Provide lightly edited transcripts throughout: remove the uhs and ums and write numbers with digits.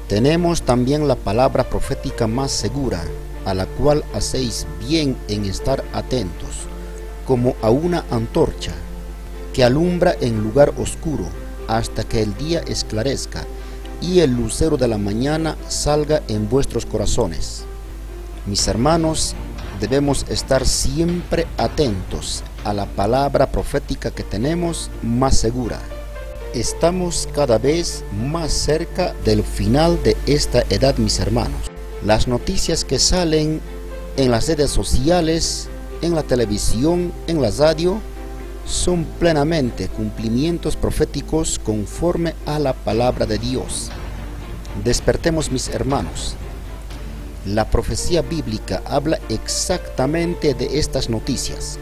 Tenemos también la palabra profética más segura, a la cual hacéis bien en estar atentos, como a una antorcha, que alumbra en lugar oscuro, hasta que el día esclarezca, y el lucero de la mañana salga en vuestros corazones. Mis hermanos, debemos estar siempre atentos a la palabra profética que tenemos más segura. Estamos cada vez más cerca del final de esta edad, mis hermanos. Las noticias que salen en las redes sociales, en la televisión, en la radio, son plenamente cumplimientos proféticos conforme a la palabra de Dios. Despertemos, mis hermanos. La profecía bíblica habla exactamente de estas noticias.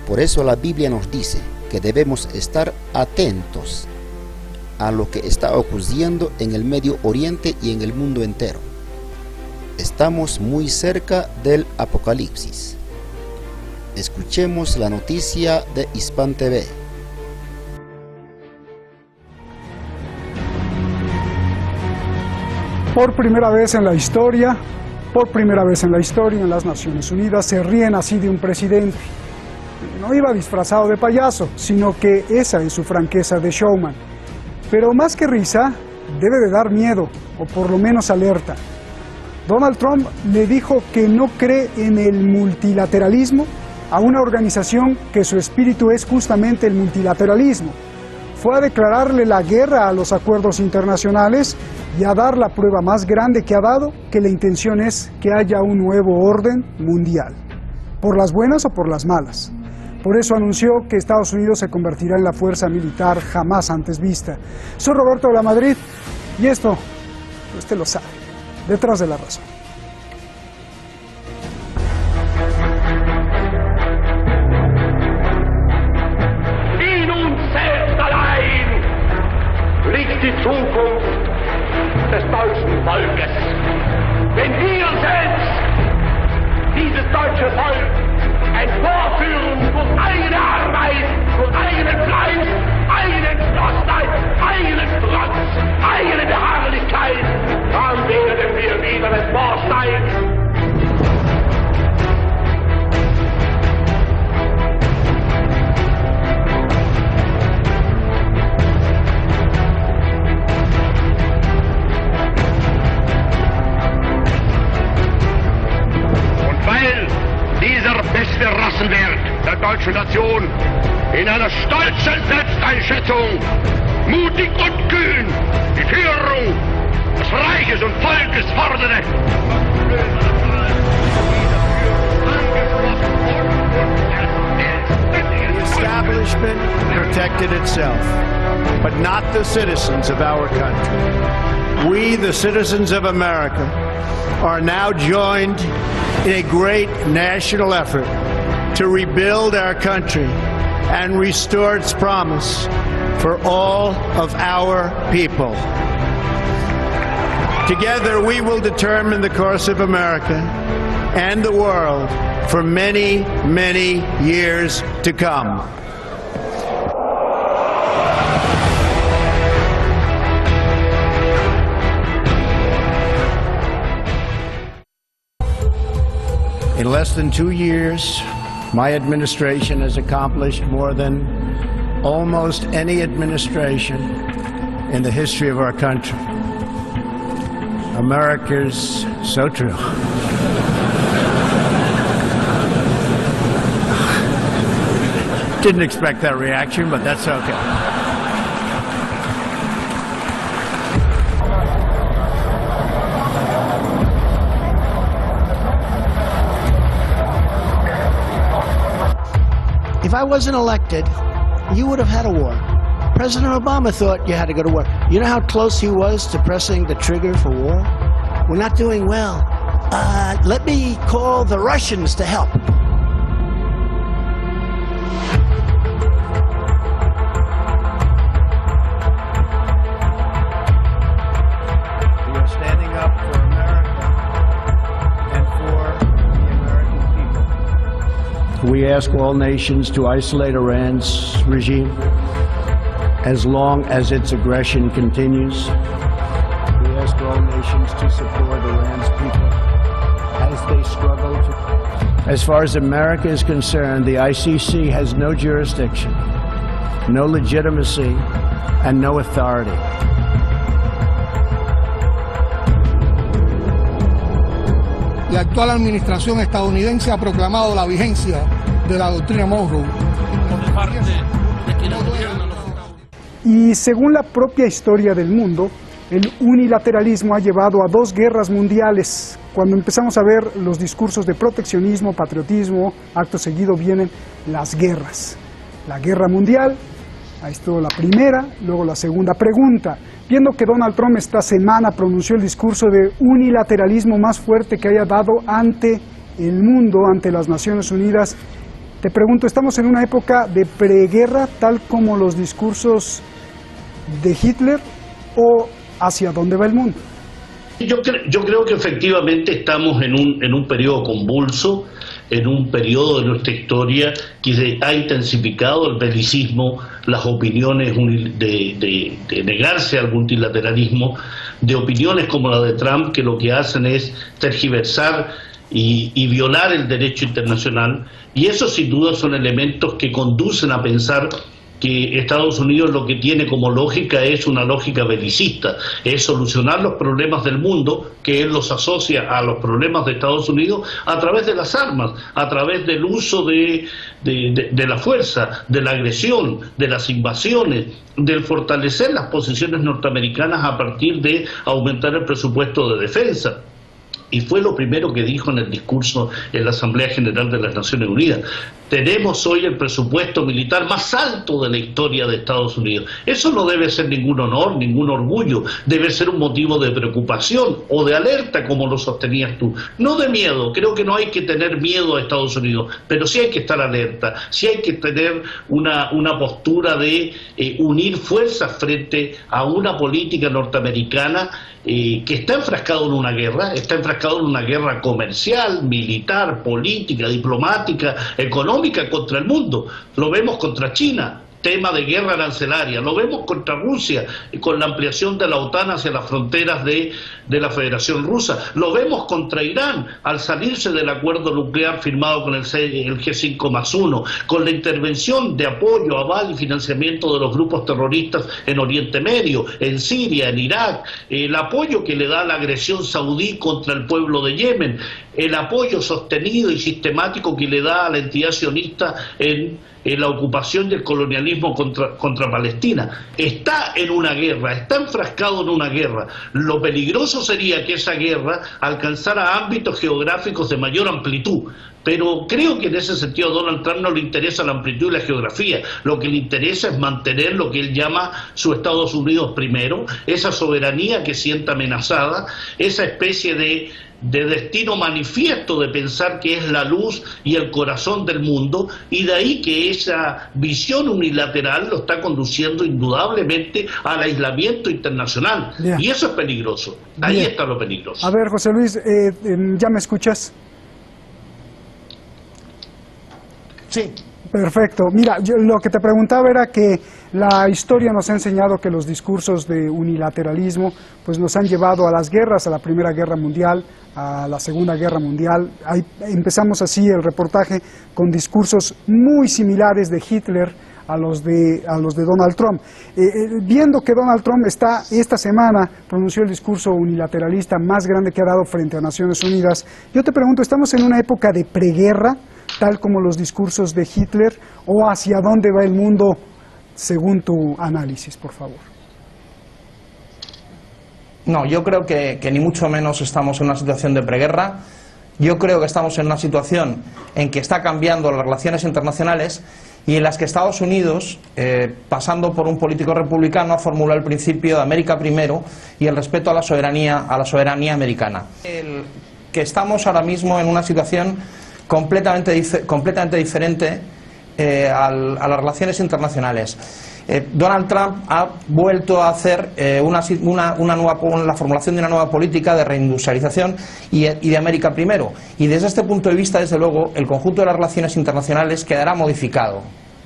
Por eso la Biblia nos dice que debemos estar atentos a lo que está ocurriendo en el Medio Oriente y en el mundo entero. Estamos muy cerca del Apocalipsis. Escuchemos la noticia de Hispan TV. Por primera vez en la historia, en las Naciones Unidas se ríen así de un presidente. No iba disfrazado de payaso, sino que esa es su franqueza de showman. Pero más que risa, debe de dar miedo, o por lo menos alerta. Donald Trump le dijo que no cree en el multilateralismo a una organización que su espíritu es justamente el multilateralismo. Fue a declararle la guerra a los acuerdos internacionales y a dar la prueba más grande que ha dado, que la intención es que haya un nuevo orden mundial, por las buenas o por las malas. Por eso anunció que Estados Unidos se convertirá en la fuerza militar jamás antes vista. Soy Roberto de la Madrid y esto, usted lo sabe, detrás de la razón. In uns selbst allein liegt die Zukunft des deutschen Volkes. Wenn wir selbst dieses deutsche Volk emporführen durch eigene Arbeit, durch eigenen Fleiß, eigene Entschlossenheit, eigenen Trotz, eigene Beharrlichkeit, dann werden wir wieder emporsteigen. Beste Rassenwert der deutschen Nation in einer stolzen Selbsteinschätzung, mutig und kühn die Führung des Reiches und Volkes forderte. The establishment protected itself, but not the citizens of our country. We, the citizens of America, are now joined in a great national effort to rebuild our country and restore its promise for all of our people. Together we will determine the course of America and the world for many, many years to come. In less than 2 years, my administration has accomplished more than almost any administration in the history of our country. America's so true. Didn't expect that reaction, but that's okay. If I wasn't elected, you would have had a war. President Obama thought you had to go to war. You know how close he was to pressing the trigger for war? We're not doing well. Let me call the Russians to help. We are standing up for America and for the American people. We ask all nations to isolate Iran's regime as long as its aggression continues. We fast-growing nations to support Iran's people as they struggle to... As far as America is concerned, the ICC has no jurisdiction, no legitimacy, and no authority. La actual administración estadounidense ha proclamado la vigencia de la doctrina Monroe. Y según la propia historia del mundo, el unilateralismo ha llevado a 2 guerras mundiales. Cuando empezamos a ver los discursos de proteccionismo, patriotismo, acto seguido vienen las guerras. La guerra mundial, ahí estuvo la primera, luego la segunda pregunta. Viendo que Donald Trump esta semana pronunció el discurso de unilateralismo más fuerte que haya dado ante el mundo, ante las Naciones Unidas, te pregunto, ¿estamos en una época de preguerra tal como los discursos de Hitler o hacia dónde va el mundo? Yo creo que efectivamente estamos en un periodo convulso, en un periodo de nuestra historia que ha intensificado el belicismo, las opiniones de negarse al multilateralismo, de opiniones como la de Trump, que lo que hacen es tergiversar y violar el derecho internacional, y eso sin duda son elementos que conducen a pensar que Estados Unidos lo que tiene como lógica es una lógica belicista, es solucionar los problemas del mundo, que él los asocia a los problemas de Estados Unidos a través de las armas, a través del uso de la fuerza, de la agresión, de las invasiones, del fortalecer las posiciones norteamericanas a partir de aumentar el presupuesto de defensa. Y fue lo primero que dijo en el discurso en la Asamblea General de las Naciones Unidas. Tenemos hoy el presupuesto militar más alto de la historia de Estados Unidos. Eso no debe ser ningún honor, ningún orgullo, debe ser un motivo de preocupación o de alerta, como lo sostenías tú. No de miedo, creo que no hay que tener miedo a Estados Unidos, pero sí hay que estar alerta, sí hay que tener una postura de unir fuerzas frente a una política norteamericana que está enfrascado en una guerra comercial, militar, política, diplomática, económica contra el mundo. Lo vemos contra China, tema de guerra arancelaria, lo vemos contra Rusia, con la ampliación de la OTAN hacia las fronteras de la Federación Rusa, lo vemos contra Irán, al salirse del acuerdo nuclear firmado con el G5+1, con la intervención de apoyo, aval y financiamiento de los grupos terroristas en Oriente Medio, en Siria, en Irak, el apoyo que le da la agresión saudí contra el pueblo de Yemen, el apoyo sostenido y sistemático que le da a la entidad sionista en la ocupación y el colonialismo contra Palestina. Está en una guerra, está enfrascado en una guerra. Lo peligroso sería que esa guerra alcanzara ámbitos geográficos de mayor amplitud. Pero creo que en ese sentido a Donald Trump no le interesa la amplitud y la geografía. Lo que le interesa es mantener lo que él llama su Estados Unidos primero, esa soberanía que siente amenazada, esa especie de destino manifiesto de pensar que es la luz y el corazón del mundo, y de ahí que esa visión unilateral lo está conduciendo indudablemente al aislamiento internacional. Bien. Y eso es peligroso. Ahí Bien. Está lo peligroso. A ver, José Luis, ¿ya me escuchas? Sí. Perfecto. Mira, yo lo que te preguntaba era que la historia nos ha enseñado que los discursos de unilateralismo pues nos han llevado a las guerras, a la Primera Guerra Mundial, a la Segunda Guerra Mundial. Ahí empezamos así el reportaje con discursos muy similares de Hitler a los de Donald Trump. Viendo que Donald Trump esta semana pronunció el discurso unilateralista más grande que ha dado frente a Naciones Unidas, yo te pregunto, ¿estamos en una época de preguerra, tal como los discursos de Hitler, o hacia dónde va el mundo según tu análisis, por favor? No, yo creo que ni mucho menos estamos en una situación de preguerra. Yo creo que estamos en una situación en que está cambiando las relaciones internacionales y en las que Estados Unidos, pasando por un político republicano, ha formulado el principio de América primero y el respeto a la soberanía americana. Que estamos ahora mismo en una situación completamente diferente a las relaciones internacionales. Donald Trump ha vuelto a hacer la formulación de una nueva política de reindustrialización y de América primero. Y desde este punto de vista, desde luego, el conjunto de las relaciones internacionales quedará modificado.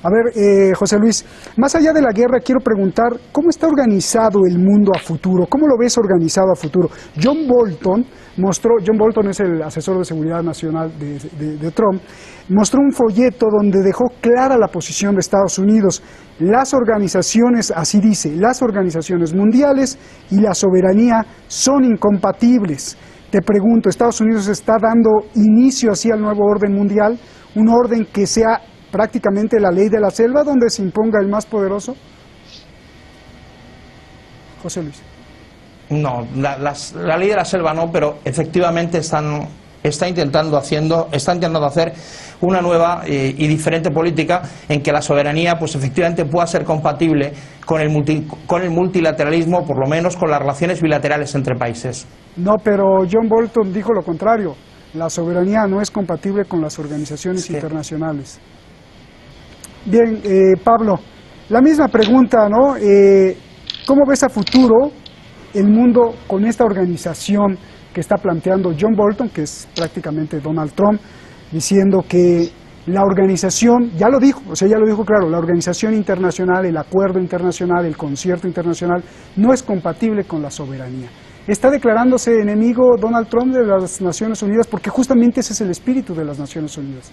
A ver, José Luis, más allá de la guerra, quiero preguntar, ¿cómo está organizado el mundo a futuro? ¿Cómo lo ves organizado a futuro? John Bolton es el asesor de seguridad nacional de Trump, mostró un folleto donde dejó clara la posición de Estados Unidos. Las organizaciones, así dice, las organizaciones mundiales y la soberanía son incompatibles. Te pregunto, ¿Estados Unidos está dando inicio así al nuevo orden mundial? ¿Un orden que sea prácticamente la ley de la selva, donde se imponga el más poderoso? José Luis. No, la ley de la selva no, pero efectivamente está intentando hacer una nueva y diferente política en que la soberanía pues efectivamente pueda ser compatible con el multilateralismo, por lo menos con las relaciones bilaterales entre países. No, pero John Bolton dijo lo contrario. La soberanía no es compatible con las organizaciones internacionales. Bien, Pablo, la misma pregunta, ¿no? ¿Cómo ves a futuro el mundo con esta organización que está planteando John Bolton, que es prácticamente Donald Trump, diciendo que la organización, ya lo dijo claro, la organización internacional, el acuerdo internacional, el concierto internacional, no es compatible con la soberanía? ¿Está declarándose enemigo Donald Trump de las Naciones Unidas? Porque justamente ese es el espíritu de las Naciones Unidas.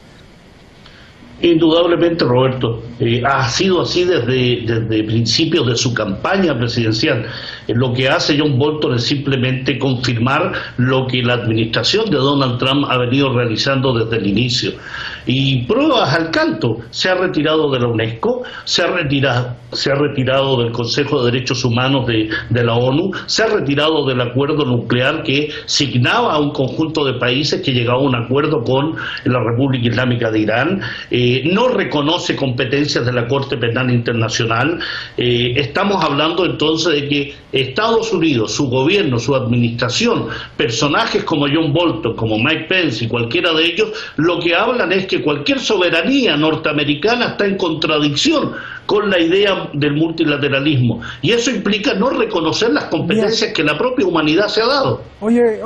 Indudablemente, Roberto, ha sido así desde principios de su campaña presidencial. Lo que hace John Bolton es simplemente confirmar lo que la administración de Donald Trump ha venido realizando desde el inicio. Y pruebas al canto: se ha retirado de la UNESCO, se ha retirado del Consejo de Derechos Humanos de la ONU, se ha retirado del acuerdo nuclear que signaba a un conjunto de países que llegaba a un acuerdo con la República Islámica de Irán, no reconoce competencias de la Corte Penal Internacional. Estamos hablando entonces de que Estados Unidos, su gobierno, su administración, personajes como John Bolton, como Mike Pence y cualquiera de ellos, lo que hablan es que cualquier soberanía norteamericana está en contradicción con la idea del multilateralismo, y eso implica no reconocer las competencias que la propia humanidad se ha dado. Oye,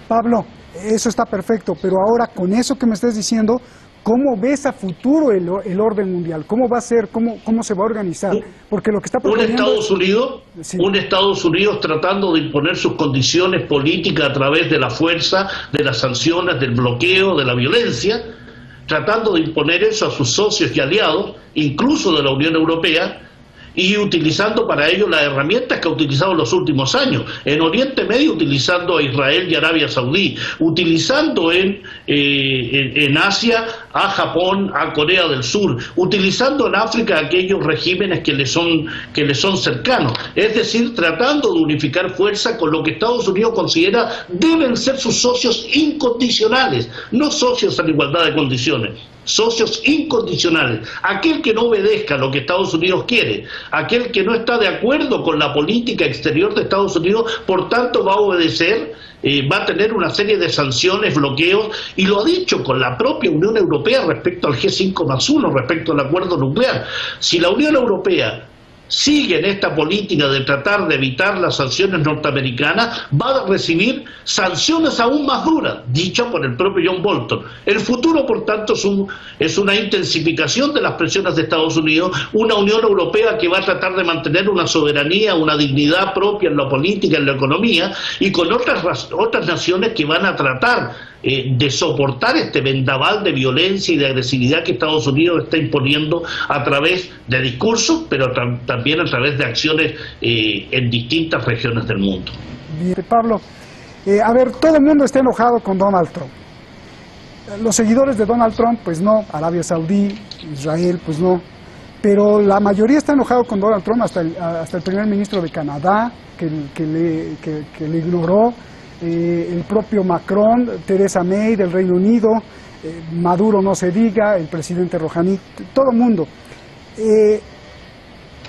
Pablo, eso está perfecto, pero ahora con eso que me estás diciendo, ¿cómo ves a futuro el orden mundial? ¿Cómo va a ser? ¿Cómo se va a organizar? Porque lo que está proponiendo un Estados Unidos tratando de imponer sus condiciones políticas a través de la fuerza, de las sanciones, del bloqueo, de la violencia, tratando de imponer eso a sus socios y aliados, incluso de la Unión Europea, y utilizando para ello las herramientas que ha utilizado en los últimos años. En Oriente Medio, utilizando a Israel y Arabia Saudí, utilizando en Asia a Japón, a Corea del Sur, utilizando en África aquellos regímenes que le son cercanos. Es decir, tratando de unificar fuerza con lo que Estados Unidos considera deben ser sus socios incondicionales, no socios en igualdad de condiciones, socios incondicionales. Aquel que no obedezca lo que Estados Unidos quiere, aquel que no está de acuerdo con la política exterior de Estados Unidos, por tanto va a obedecer, va a tener una serie de sanciones, bloqueos, y lo ha dicho con la propia Unión Europea respecto al G5+1, respecto al acuerdo nuclear. Si la Unión Europea sigue en esta política de tratar de evitar las sanciones norteamericanas, va a recibir sanciones aún más duras, dichas por el propio John Bolton. El futuro, por tanto, es una intensificación de las presiones de Estados Unidos, una Unión Europea que va a tratar de mantener una soberanía, una dignidad propia en la política, en la economía, y con otras naciones que van a tratar de soportar este vendaval de violencia y de agresividad que Estados Unidos está imponiendo a través de discursos, pero también a través de acciones en distintas regiones del mundo. Bien, Pablo, a ver, todo el mundo está enojado con Donald Trump. Los seguidores de Donald Trump, pues no, Arabia Saudí, Israel, pues no, pero la mayoría está enojado con Donald Trump, hasta el primer ministro de Canadá, que le ignoró, el propio Macron, Theresa May del Reino Unido, Maduro no se diga, el presidente Rouhani, todo el mundo.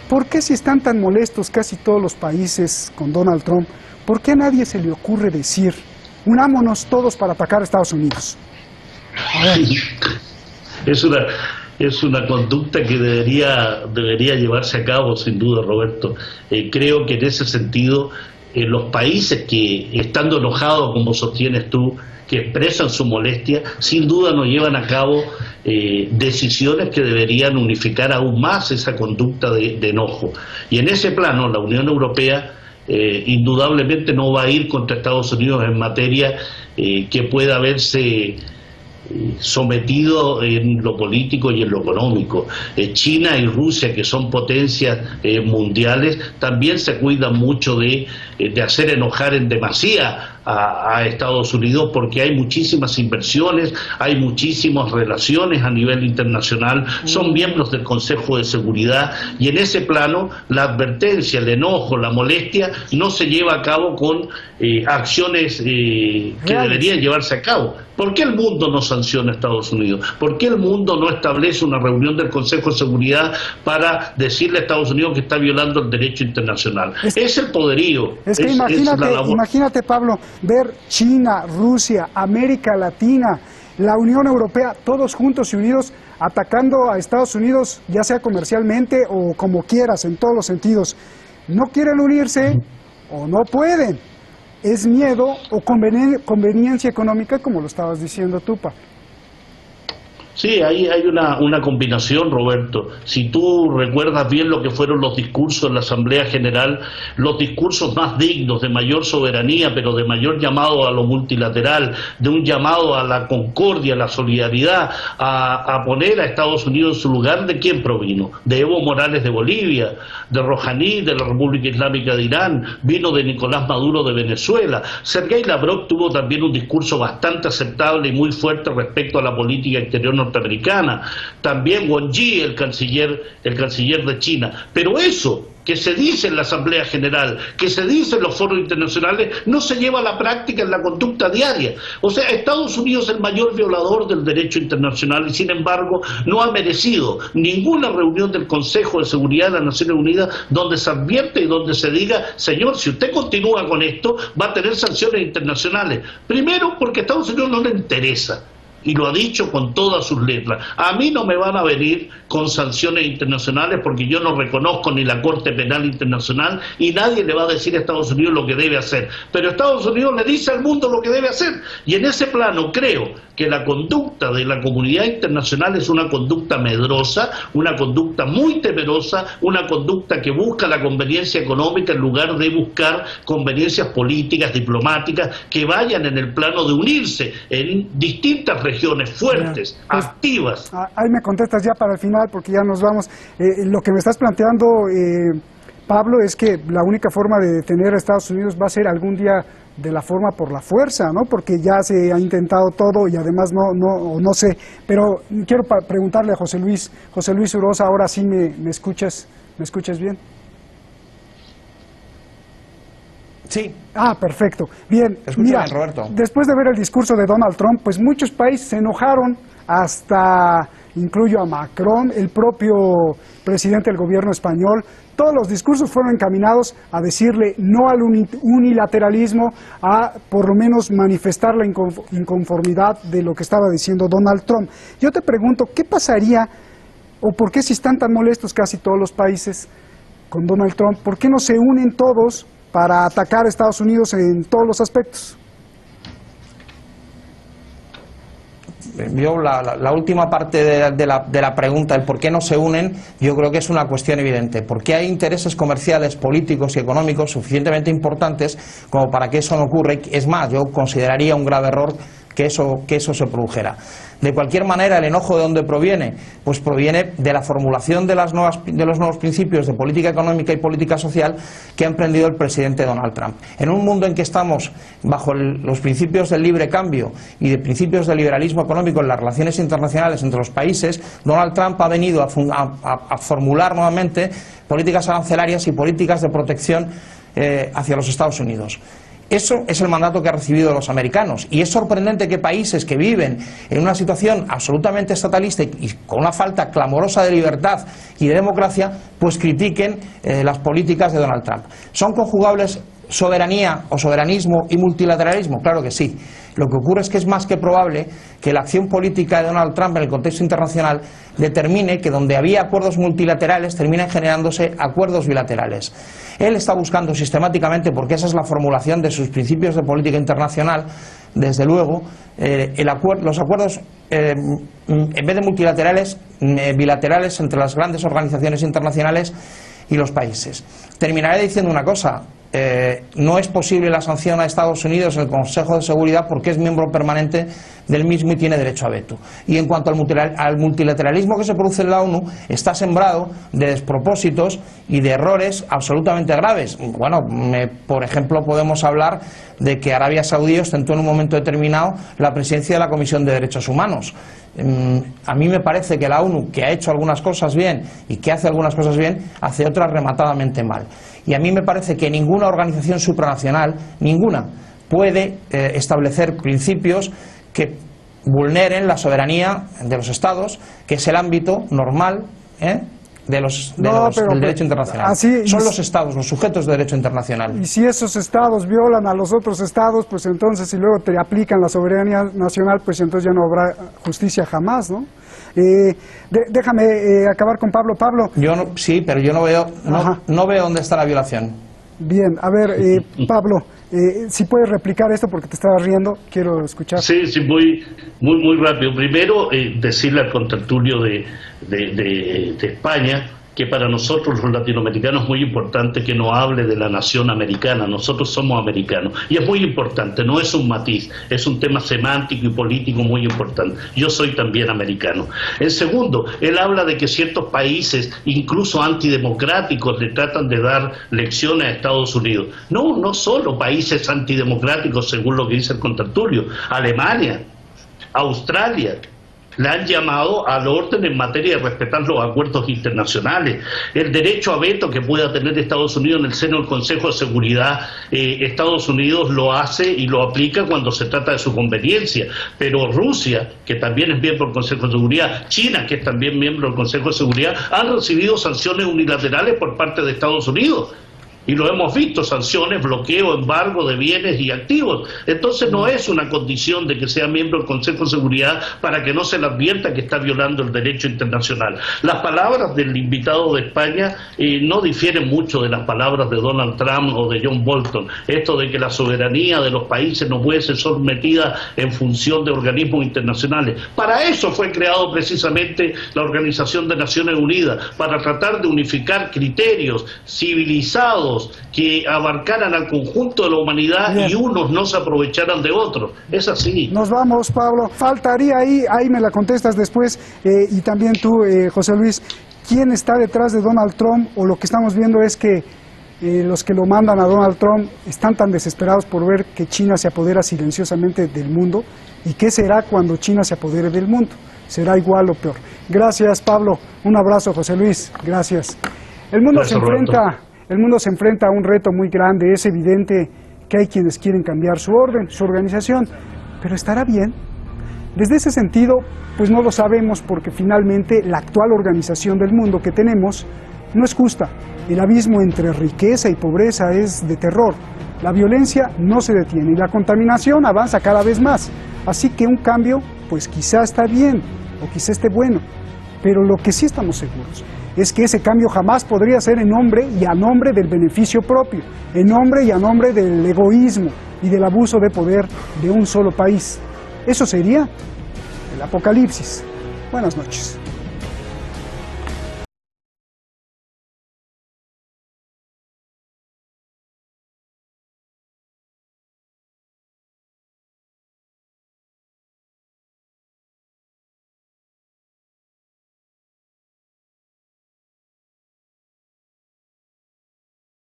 ¿Por qué, si están tan molestos casi todos los países con Donald Trump, por qué a nadie se le ocurre decir, unámonos todos para atacar a Estados Unidos? Es una conducta que debería llevarse a cabo, sin duda, Roberto. Creo que en ese sentido, los países que, estando enojados, como sostienes tú, que expresan su molestia, sin duda no llevan a cabo decisiones que deberían unificar aún más esa conducta de enojo. Y en ese plano la Unión Europea indudablemente no va a ir contra Estados Unidos en materia que pueda verse sometido en lo político y en lo económico. China y Rusia, que son potencias mundiales, también se cuidan mucho de hacer enojar en demasía a Estados Unidos, porque hay muchísimas inversiones, hay muchísimas relaciones a nivel internacional, son miembros del Consejo de Seguridad, y en ese plano la advertencia, el enojo, la molestia no se lleva a cabo con acciones que deberían llevarse a cabo. ¿Por qué el mundo no sanciona a Estados Unidos? ¿Por qué el mundo no establece una reunión del Consejo de Seguridad para decirle a Estados Unidos que está violando el derecho internacional? Es el poderío. Es que imagínate, Pablo, ver China, Rusia, América Latina, la Unión Europea, todos juntos y unidos atacando a Estados Unidos, ya sea comercialmente o como quieras, en todos los sentidos. No quieren unirse o no pueden. Es miedo o conveniencia económica, como lo estabas diciendo tú, Pa. Sí, hay una combinación, Roberto. Si tú recuerdas bien lo que fueron los discursos en la Asamblea General, los discursos más dignos, de mayor soberanía, pero de mayor llamado a lo multilateral, de un llamado a la concordia, a la solidaridad, a poner a Estados Unidos en su lugar, ¿de quién provino? De Evo Morales de Bolivia, de Rouhani de la República Islámica de Irán, vino de Nicolás Maduro de Venezuela. Sergei Lavrov tuvo también un discurso bastante aceptable y muy fuerte respecto a la política exterior norteamericana, también Wang Yi, el canciller de China. Pero eso que se dice en la Asamblea General, que se dice en los foros internacionales, no se lleva a la práctica en la conducta diaria. O sea, Estados Unidos es el mayor violador del derecho internacional y sin embargo no ha merecido ninguna reunión del Consejo de Seguridad de las Naciones Unidas donde se advierte y donde se diga, señor, si usted continúa con esto va a tener sanciones internacionales. Primero porque a Estados Unidos no le interesa, y lo ha dicho con todas sus letras. A mí no me van a venir con sanciones internacionales porque yo no reconozco ni la Corte Penal Internacional y nadie le va a decir a Estados Unidos lo que debe hacer. Pero Estados Unidos le dice al mundo lo que debe hacer. Y en ese plano creo que la conducta de la comunidad internacional es una conducta medrosa, una conducta muy temerosa, una conducta que busca la conveniencia económica en lugar de buscar conveniencias políticas, diplomáticas, que vayan en el plano de unirse en distintas regiones fuertes, pues, activas. Ahí me contestas ya para el final, porque ya nos vamos. Lo que me estás planteando, Pablo, es que la única forma de detener a Estados Unidos va a ser algún día de la forma por la fuerza, ¿no? Porque ya se ha intentado todo y además no sé. Pero quiero preguntarle a José Luis Urosa, ahora sí me escuchas bien. Sí. Ah, perfecto. Bien, mira, bien, Roberto. Después de ver el discurso de Donald Trump, pues muchos países se enojaron, hasta incluyo a Macron, el propio presidente del gobierno español. Todos los discursos fueron encaminados a decirle no al unilateralismo, a por lo menos manifestar la inconformidad de lo que estaba diciendo Donald Trump. Yo te pregunto, ¿qué pasaría o por qué si están tan molestos casi todos los países con Donald Trump, por qué no se unen todos para atacar a Estados Unidos en todos los aspectos? Yo la última parte de la pregunta, el por qué no se unen, yo creo que es una cuestión evidente. Porque hay intereses comerciales, políticos y económicos suficientemente importantes como para que eso no ocurra. Es más, yo consideraría un grave error que eso se produjera. De cualquier manera, ¿el enojo de dónde proviene? Pues proviene de la formulación de los nuevos principios de política económica y política social que ha emprendido el presidente Donald Trump. En un mundo en que estamos bajo los principios del libre cambio y de principios del liberalismo económico en las relaciones internacionales entre los países, Donald Trump ha venido a formular nuevamente políticas arancelarias y políticas de protección hacia los Estados Unidos. Eso es el mandato que han recibido los americanos, y es sorprendente que países que viven en una situación absolutamente estatalista y con una falta clamorosa de libertad y de democracia, pues critiquen las políticas de Donald Trump. Son conjugables soberanía o soberanismo y multilateralismo? Claro que sí. Lo que ocurre es que es más que probable que la acción política de Donald Trump en el contexto internacional determine que donde había acuerdos multilaterales terminen generándose acuerdos bilaterales. Él está buscando sistemáticamente, porque esa es la formulación de sus principios de política internacional, desde luego, los acuerdos, en vez de multilaterales, bilaterales entre las grandes organizaciones internacionales y los países. Terminaré diciendo una cosa. No es posible la sanción a Estados Unidos en el Consejo de Seguridad porque es miembro permanente del mismo y tiene derecho a veto. Y en cuanto al multilateralismo que se produce en la ONU, está sembrado de despropósitos y de errores absolutamente graves. Bueno, por ejemplo, podemos hablar de que Arabia Saudí ostentó en un momento determinado la presidencia de la Comisión de Derechos Humanos. A mí me parece que la ONU, que ha hecho algunas cosas bien y que hace algunas cosas bien, hace otras rematadamente mal. Y a mí me parece que ninguna organización supranacional, ninguna, puede establecer principios que vulneren la soberanía de los Estados, que es el ámbito normal del derecho internacional. Son los Estados, los sujetos de derecho internacional. Y si esos Estados violan a los otros Estados, pues entonces, si luego te aplican la soberanía nacional, pues entonces ya no habrá justicia jamás, ¿no? Déjame acabar con Pablo. Pablo. Sí, pero yo no veo dónde está la violación. Bien, a ver, Pablo, si puedes replicar esto porque te estabas riendo, quiero escuchar. Sí, muy rápido. Primero, decirle al contertulio de España que para nosotros los latinoamericanos es muy importante que no hable de la nación americana. Nosotros somos americanos y es muy importante, no es un matiz, es un tema semántico y político muy importante. Yo soy también americano. En segundo, él habla de que ciertos países, incluso antidemocráticos, le tratan de dar lecciones a Estados Unidos. No solo países antidemocráticos, según lo que dice el contertulio. Alemania, Australia le han llamado al orden en materia de respetar los acuerdos internacionales. El derecho a veto que pueda tener Estados Unidos en el seno del Consejo de Seguridad, Estados Unidos lo hace y lo aplica cuando se trata de su conveniencia. Pero Rusia, que también es miembro del Consejo de Seguridad, China, que es también miembro del Consejo de Seguridad, han recibido sanciones unilaterales por parte de Estados Unidos. Y lo hemos visto, sanciones, bloqueo, embargo de bienes y activos. Entonces no es una condición de que sea miembro del Consejo de Seguridad para que no se le advierta que está violando el derecho internacional. Las palabras del invitado de España no difieren mucho de las palabras de Donald Trump o de John Bolton. Esto de que la soberanía de los países no puede ser sometida en función de organismos internacionales. Para eso fue creado precisamente la Organización de Naciones Unidas, para tratar de unificar criterios civilizados que abarcaran al conjunto de la humanidad. Bien. Y unos no se aprovecharan de otros. Es así. Nos vamos, Pablo. Faltaría ahí me la contestas después, y también tú, José Luis, ¿quién está detrás de Donald Trump? O lo que estamos viendo es que los que lo mandan a Donald Trump están tan desesperados por ver que China se apodera silenciosamente del mundo. ¿Y qué será cuando China se apodere del mundo? ¿Será igual o peor? Gracias, Pablo. Un abrazo, José Luis. Gracias. El mundo se enfrenta a un reto muy grande. Es evidente que hay quienes quieren cambiar su orden, su organización, pero ¿estará bien? Desde ese sentido, pues no lo sabemos, porque finalmente la actual organización del mundo que tenemos no es justa. El abismo entre riqueza y pobreza es de terror. La violencia no se detiene y la contaminación avanza cada vez más. Así que un cambio, pues quizá está bien o quizá esté bueno, pero lo que sí estamos seguros es que ese cambio jamás podría ser en nombre y a nombre del beneficio propio, en nombre y a nombre del egoísmo y del abuso de poder de un solo país. Eso sería el apocalipsis. Buenas noches.